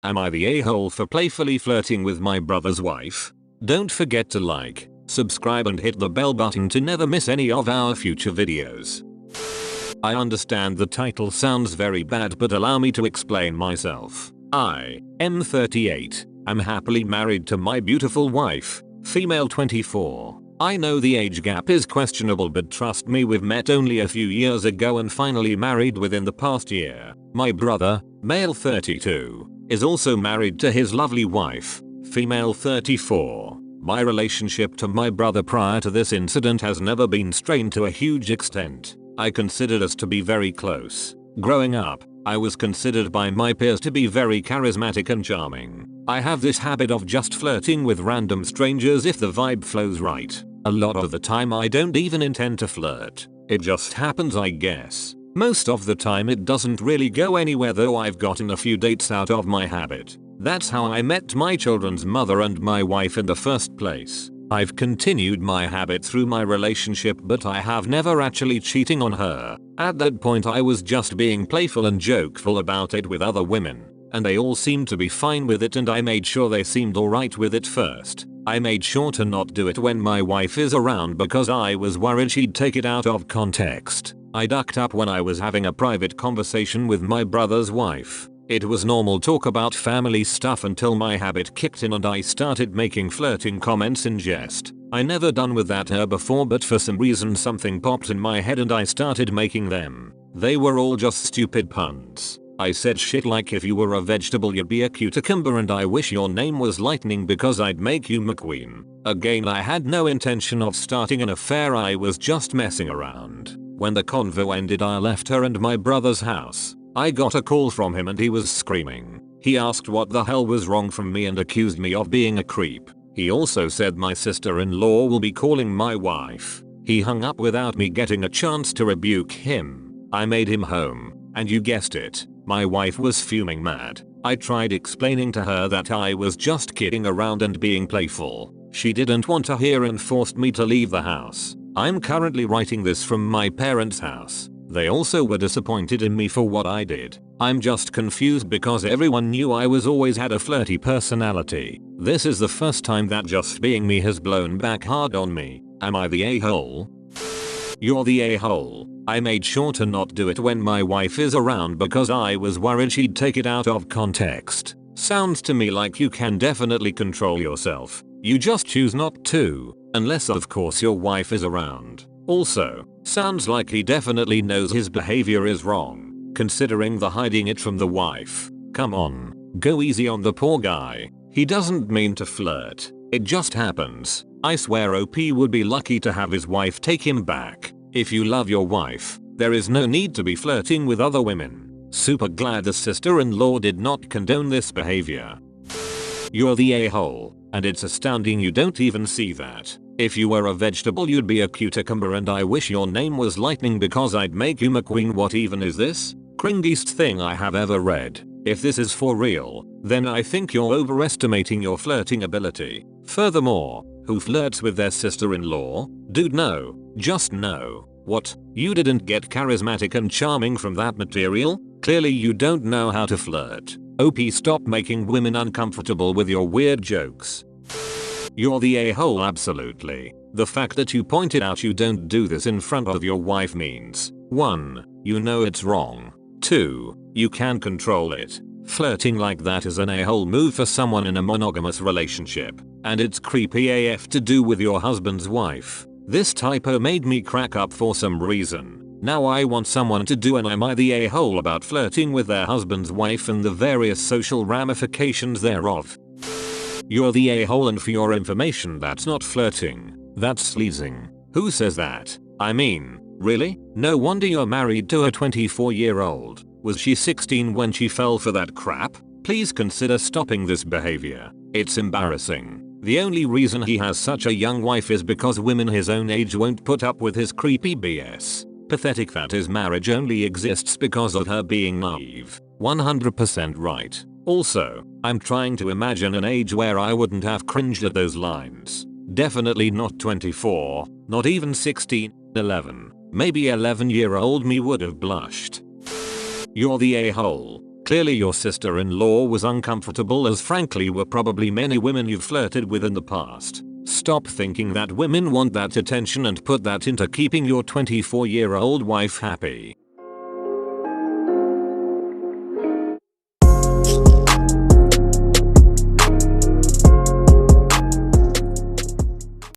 Am I the a-hole for playfully flirting with my brother's wife? Don't forget to like, subscribe and hit the bell button to never miss any of our future videos. I understand the title sounds very bad, but allow me to explain myself. I am 38. I'm happily married to my beautiful wife, female 24. I know the age gap is questionable, but trust me, we've met only a few years ago and finally married within the past year. My brother, male 32, is also married to his lovely wife, female 34. My relationship to my brother prior to this incident has never been strained to a huge extent. I considered us to be very close. Growing up, I was considered by my peers to be very charismatic and charming. I have this habit of just flirting with random strangers if the vibe flows right. A lot of the time I don't even intend to flirt. It just happens, I guess. Most of the time it doesn't really go anywhere, though I've gotten a few dates out of my habit. That's how I met my children's mother and my wife in the first place. I've continued my habit through my relationship, but I have never actually cheating on her. At that point I was just being playful and jokeful about it with other women, and they all seemed to be fine with it, and I made sure they seemed alright with it first. I made sure to not do it when my wife is around because I was worried she'd take it out of context. I ducked up when I was having a private conversation with my brother's wife. It was normal talk about family stuff until my habit kicked in and I started making flirting comments in jest. I never done with that her before, but for some reason something popped in my head and I started making them. They were all just stupid puns. I said shit like, if you were a vegetable you'd be a cucumber, and I wish your name was lightning because I'd make you McQueen. Again, I had no intention of starting an affair, I was just messing around. When the convo ended I left her and my brother's house. I got a call from him and he was screaming. He asked what the hell was wrong from me and accused me of being a creep. He also said my sister-in-law will be calling my wife. He hung up without me getting a chance to rebuke him. I made him home, and you guessed it, my wife was fuming mad. I tried explaining to her that I was just kidding around and being playful. She didn't want to hear and forced me to leave the house. I'm currently writing this from my parents' house. They also were disappointed in me for what I did. I'm just confused because everyone knew I was always had a flirty personality. This is the first time that just being me has blown back hard on me. Am I the a-hole? You're the a-hole. I made sure to not do it when my wife is around because I was worried she'd take it out of context. Sounds to me like you can definitely control yourself. You just choose not to, unless of course your wife is around. Also, sounds like he definitely knows his behavior is wrong, considering the hiding it from the wife. Come on, go easy on the poor guy. He doesn't mean to flirt. It just happens. I swear OP would be lucky to have his wife take him back. If you love your wife, there is no need to be flirting with other women. Super glad the sister-in-law did not condone this behavior. You're the a-hole, and it's astounding you don't even see that. If you were a vegetable you'd be a cucumber, and I wish your name was lightning because I'd make you McQueen. What even is this? Cringiest thing I have ever read. If this is for real, then I think you're overestimating your flirting ability. Furthermore, who flirts with their sister-in-law? Dude, no. Just no. What? You didn't get charismatic and charming from that material? Clearly you don't know how to flirt. OP, stop making women uncomfortable with your weird jokes. You're the a-hole, absolutely. The fact that you pointed out you don't do this in front of your wife means 1. You know it's wrong. 2. You can control it. Flirting like that is an a-hole move for someone in a monogamous relationship, and it's creepy AF to do with your husband's wife. This typo made me crack up for some reason. Now I want someone to do an Am I the a-hole about flirting with their husband's wife and the various social ramifications thereof. You're the a-hole, and for your information that's not flirting, that's sleazing. Who says that? I mean, really? No wonder you're married to a 24-year-old. Was she 16 when she fell for that crap? Please consider stopping this behavior. It's embarrassing. The only reason he has such a young wife is because women his own age won't put up with his creepy BS. Pathetic that his marriage only exists because of her being naive. 100% right. Also, I'm trying to imagine an age where I wouldn't have cringed at those lines. Definitely not 24, not even 16, 11. Maybe 11-year-old me would have blushed. You're the a-hole. Clearly your sister-in-law was uncomfortable, as frankly were probably many women you've flirted with in the past. Stop thinking that women want that attention and put that into keeping your 24-year-old wife happy.